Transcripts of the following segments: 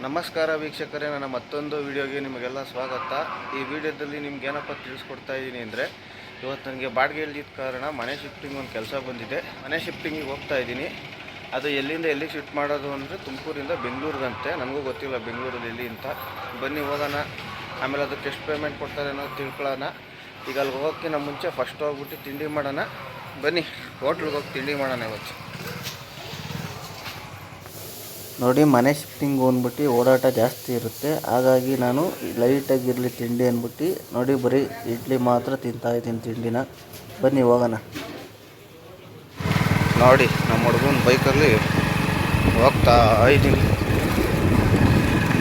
ನಮಸ್ಕಾರ ವೀಕ್ಷಕರೇ, ನನ್ನ ಮತ್ತೊಂದು ವಿಡಿಯೋಗೆ ನಿಮಗೆಲ್ಲ ಸ್ವಾಗತ. ಈ ವಿಡಿಯೋದಲ್ಲಿ ನಿಮ್ಗೆ ಏನಪ್ಪ ತಿಳಿಸ್ಕೊಡ್ತಾ ಇದ್ದೀನಿ ಅಂದರೆ, ಇವತ್ತು ನನಗೆ ಬಾಡಿಗೆ ಇಲ್ದಿದ್ದ ಕಾರಣ ಮನೆ ಶಿಫ್ಟಿಂಗ್ ಒಂದು ಕೆಲಸ ಬಂದಿದೆ. ಮನೆ ಶಿಫ್ಟಿಂಗಿಗೆ ಹೋಗ್ತಾ ಇದ್ದೀನಿ. ಅದು ಎಲ್ಲಿಂದ ಎಲ್ಲಿಗೆ ಶಿಫ್ಟ್ ಮಾಡೋದು ಅಂದರೆ ತುಮಕೂರಿಂದ ಬೆಂಗಳೂರಿಗಂತೆ. ನನಗೂ ಗೊತ್ತಿಲ್ಲ ಬೆಂಗಳೂರಲ್ಲಿ ಎಲ್ಲಿ ಅಂತ. ಬನ್ನಿ ಹೋಗೋಣ. ಆಮೇಲೆ ಅದಕ್ಕೆ ಎಷ್ಟು ಪೇಮೆಂಟ್ ಕೊಡ್ತಾರೆ ಅನ್ನೋದು ತಿಳ್ಕೊಳ್ಳೋಣ. ಈಗ ಅಲ್ಲಿಗೆ ಹೋಗೋಕ್ಕಿಂತ ಮುಂಚೆ ಫಸ್ಟ್ ಹೋಗ್ಬಿಟ್ಟು ತಿಂಡಿ ಮಾಡೋಣ. ಬನ್ನಿ ಹೋಟ್ಲಿಗೆ ಹೋಗಿ ತಿಂಡಿ ಮಾಡೋಣ ಇವತ್ತು. ನೋಡಿ, ಮನೆ ಶಿಫ್ಟಿಂಗ್ ಅಂದ್ಬಿಟ್ಟು ಓಡಾಟ ಜಾಸ್ತಿ ಇರುತ್ತೆ. ಹಾಗಾಗಿ ನಾನು ಲೈಟಾಗಿರಲಿ ತಿಂಡಿ ಅಂದ್ಬಿಟ್ಟು ನೋಡಿ ಬರೀ ಇಡ್ಲಿ ಮಾತ್ರ ತಿಂತಾಯಿದ್ದೀನಿ ತಿಂಡಿನ. ಬನ್ನಿ ಹೋಗೋಣ. ನೋಡಿ, ನಮ್ಮ ಹುಡುಗನ ಬೈಕಲ್ಲಿ ಹೋಗ್ತಾ ಇದ್ದೀನಿ.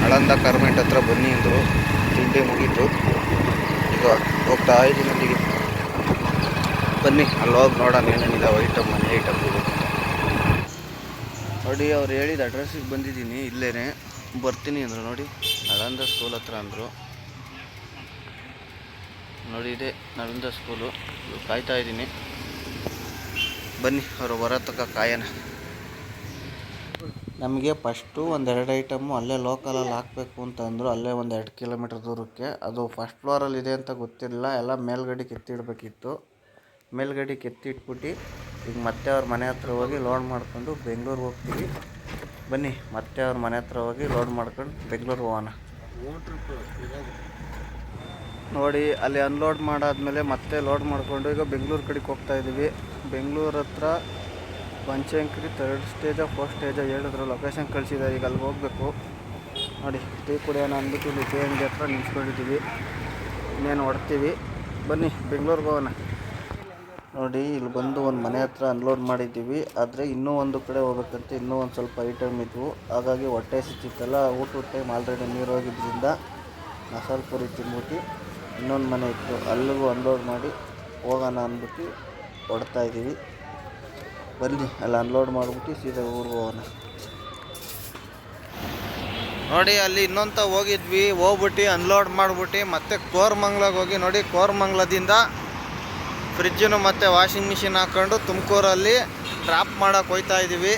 ಆಳಂದ ಕಾರ್ಮೆಂಟ್ ಹತ್ರ ಬನ್ನಿ ಅಂದರು. ತಿಂಡಿ ಮುಗೀತು. ಈಗ ಹೋಗ್ತಾ ಇದ್ದೀನಿ ಅಲ್ಲಿಗೆ. ಬನ್ನಿ ಅಲ್ಲಿ ಹೋಗಿ ನೋಡೋಣ ಏನೇನಿದೆ ಐಟಮ್, ಮನೆ ಐಟಮ್ ನೋಡಿ. ಅವ್ರು ಹೇಳಿದ ಅಡ್ರೆಸ್ಸಿಗೆ ಬಂದಿದ್ದೀನಿ. ಇಲ್ಲೇ ಬರ್ತೀನಿ ಅಂದರು. ನೋಡಿ, ನಳಂದ ಸ್ಕೂಲ್ ಹತ್ರ ಅಂದರು. ನೋಡಿ, ಇದೆ ನಳಂದ ಸ್ಕೂಲು. ಕಾಯ್ತಾ ಇದ್ದೀನಿ. ಬನ್ನಿ ಅವರು ಬರೋ ತನಕ ಕಾಯೋಣ. ನಮಗೆ ಫಸ್ಟು ಒಂದೆರಡು ಐಟಮು ಅಲ್ಲೇ ಲೋಕಲಲ್ಲಿ ಹಾಕಬೇಕು ಅಂತ ಅಂದರು. ಅಲ್ಲೇ ಒಂದು 2 ಕಿಲೋಮೀಟ್ರ್ ದೂರಕ್ಕೆ. ಅದು ಫಸ್ಟ್ ಫ್ಲೋರಲ್ಲಿದೆ ಅಂತ ಗೊತ್ತಿರಲಿಲ್ಲ. ಎಲ್ಲ ಮೇಲ್ಗಡೆಗೆ ಎತ್ತಿಡಬೇಕಿತ್ತು. ಮೇಲ್ಗಡೆಗೆ ಎತ್ತಿಟ್ಬಿಟ್ಟು ಈಗ ಮತ್ತೆ ಅವ್ರ ಮನೆ ಹತ್ರ ಹೋಗಿ ಲೋಡ್ ಮಾಡ್ಕೊಂಡು ಬೆಂಗಳೂರಿಗೆ ಹೋಗ್ತೀವಿ. ಬನ್ನಿ ಮತ್ತೆ ಅವ್ರ ಮನೆ ಹತ್ರ ಹೋಗಿ ಲೋಡ್ ಮಾಡ್ಕೊಂಡು ಬೆಂಗಳೂರಿಗೆ ಹೋಗೋಣ. ನೋಡಿ, ಅಲ್ಲಿ ಅನ್ಲೋಡ್ ಮಾಡಾದ್ಮೇಲೆ ಮತ್ತೆ ಲೋಡ್ ಮಾಡಿಕೊಂಡು ಈಗ ಬೆಂಗಳೂರು ಕಡೆಗೆ ಹೋಗ್ತಾ ಇದ್ದೀವಿ. ಬೆಂಗಳೂರು ಹತ್ರ Banashankari 3rd stage 4th stage ಹೇಳಿದ್ರು. ಲೊಕೇಶನ್ ಕಳಿಸಿದ್ದಾರೆ. ಈಗ ಅಲ್ಲಿಗೆ ಹೋಗಬೇಕು. ನೋಡಿ, ಟೀ ಕುಡಿಯೋಣ ಅಂದ್ಬಿಟ್ಟು ಇಲ್ಲಿ ಟೀ ಅಂಗಡಿ ಹತ್ರ ನಿಲ್ಸ್ಕೊಂಡಿದ್ದೀವಿ. ಇನ್ನೇನು ಹೊಡ್ತೀವಿ. ಬನ್ನಿ ಬೆಂಗಳೂರಿಗೆ ಹೋಗೋಣ. ನೋಡಿ, ಇಲ್ಲಿ ಬಂದು ಒಂದು ಮನೆ ಹತ್ರ ಅನ್ಲೋಡ್ ಮಾಡಿದ್ದೀವಿ. ಆದರೆ ಇನ್ನೂ ಒಂದು ಕಡೆ ಹೋಗ್ಬೇಕಂತ ಇನ್ನೂ ಒಂದು ಸ್ವಲ್ಪ ಐಟಮ್ ಇದ್ವು. ಹಾಗಾಗಿ ಹೊಟ್ಟೆ ಸಿಕ್ಕಿತ್ತಲ್ಲ, ಊಟದ ಟೈಮ್ ಆಲ್ರೆಡಿ ನೀರು ಹೋಗಿದ್ದರಿಂದ ಮಸಾಲೆ ಪುರಿ ತಿಂದ್ಬಿಟ್ಟು ಇನ್ನೊಂದು ಮನೆ ಇತ್ತು, ಅಲ್ಲಿಗೂ ಅನ್ಲೋಡ್ ಮಾಡಿ ಹೋಗೋಣ ಅಂದ್ಬಿಟ್ಟು ಹೊಡ್ತಾ ಇದ್ದೀವಿ. ಬನ್ನಿ ಅಲ್ಲಿ ಅನ್ಲೋಡ್ ಮಾಡಿಬಿಟ್ಟು ಸೀದಾ ಊರಿಗೆ ಹೋಗೋಣ. ನೋಡಿ, ಅಲ್ಲಿ ಇನ್ನೊಂದು ಹೋಗಿದ್ವಿ. ಹೋಗ್ಬಿಟ್ಟು ಅನ್ಲೋಡ್ ಮಾಡಿಬಿಟ್ಟು ಮತ್ತೆ ಕೋರಮಂಗ್ಲಗೆ ಹೋಗಿ ನೋಡಿ, ಕೋರಮಂಗ್ಲದಿಂದ ಫ್ರಿಜ್ಜನ್ನು ಮತ್ತು ವಾಷಿಂಗ್ ಮಿಷಿನ್ ಹಾಕ್ಕೊಂಡು ತುಮಕೂರಲ್ಲಿ ಡ್ರಾಪ್ ಮಾಡೋಕೆ ಹೋಗ್ತಾ ಇದ್ದೀವಿ.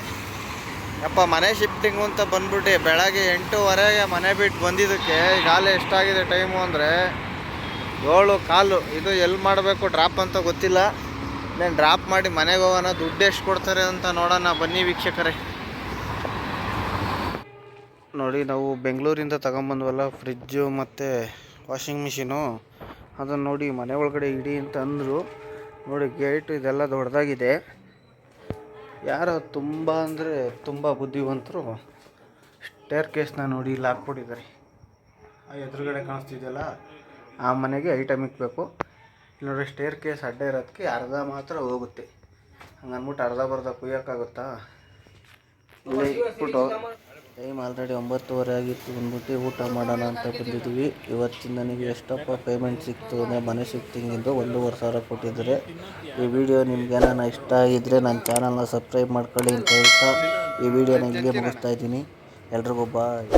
ಯಪ್ಪ, ಮನೆ ಶಿಫ್ಟಿಂಗು ಅಂತ ಬಂದ್ಬಿಟ್ಟು ಬೆಳಗ್ಗೆ 8:15 ಮನೆ ಬಿಟ್ಟು ಬಂದಿದ್ದಕ್ಕೆ ಈಗಾಗಲೇ ಎಷ್ಟಾಗಿದೆ ಟೈಮು ಅಂದರೆ 7:15. ಇದು ಎಲ್ಲಿ ಮಾಡಬೇಕು ಡ್ರಾಪ್ ಅಂತ ಗೊತ್ತಿಲ್ಲ. ನಾನು ಡ್ರಾಪ್ ಮಾಡಿ ಮನೆಗೆ ಹೋಗೋಣ. ದುಡ್ಡು ಎಷ್ಟು ಕೊಡ್ತಾರೆ ಅಂತ ನೋಡೋಣ. ಬನ್ನಿ ವೀಕ್ಷಕರೇ. ನೋಡಿ, ನಾವು ಬೆಂಗಳೂರಿಂದ ತಗೊಂಬಂದ್ವಲ್ಲ ಫ್ರಿಜ್ಜು ಮತ್ತು ವಾಷಿಂಗ್ ಮಿಷಿನು, ಅದನ್ನು ನೋಡಿ ಮನೆ ಒಳಗಡೆ ಇಡಿ ಅಂತ ಅಂದರು. ನೋಡಿ, ಗೇಟು ಇದೆಲ್ಲ ದೊಡ್ಡದಾಗಿದೆ. ಯಾರೋ ತುಂಬ ಅಂದರೆ ತುಂಬ ಬುದ್ಧಿವಂತರು ಸ್ಟೇರ್ ಕೇಸ್ನ ನೋಡಿ ಇಲ್ಲಿ ಹಾಕ್ಬಿಟ್ಟಿದ್ದಾರೆ. ಆ ಎದುರುಗಡೆ ಕಾಣಿಸ್ತಿದೆಯಲ್ಲ, ಆ ಮನೆಗೆ ಐಟಮ್ ಇಕ್ಬೇಕು. ಇಲ್ಲಿ ನೋಡಿ, ಸ್ಟೇರ್ ಕೇಸ್ ಅಡ್ಡ ಇರೋದಕ್ಕೆ ಅರ್ಧ ಮಾತ್ರ ಹೋಗುತ್ತೆ. ಹಂಗನ್ಬಿಟ್ಟು ಅರ್ಧ ಬರ್ಧ ಕುಯ್ಯೋಕ್ಕಾಗುತ್ತಾ? ಇಲ್ಲಿ ಇಟ್ಬಿಟ್ಟು ಟೈಮ್ ಆಲ್ರೆಡಿ 9:30 ಆಗಿತ್ತು. ಬಂದ್ಬಿಟ್ಟು ಊಟ ಮಾಡೋಣ ಅಂತ ಬಂದಿದ್ದೀವಿ. ಇವತ್ತಿನ ನನಗೆ ಎಷ್ಟಪ್ಪ ಪೇಮೆಂಟ್ ಸಿಕ್ತು ಅಂದರೆ ಮನೆ ಶಿಫ್ಟಿಂಗಿಂದು 1,500,000 ಕೊಟ್ಟಿದ್ದಾರೆ. ಈ ವಿಡಿಯೋ ನಿಮ್ಗೇನಾನ ಇಷ್ಟ ಆಗಿದ್ದರೆ ನನ್ನ ಚಾನಲ್ನ ಸಬ್ಸ್ಕ್ರೈಬ್ ಮಾಡ್ಕೊಳ್ಳಿ ಅಂತ ಹೇಳ್ತಾ ಈ ವಿಡಿಯೋನ ಇಲ್ಲಿಗೆ ಮುಗಿಸ್ತಾ ಇದ್ದೀನಿ. ಎಲ್ರಿಗೂ ಬಾಯ್.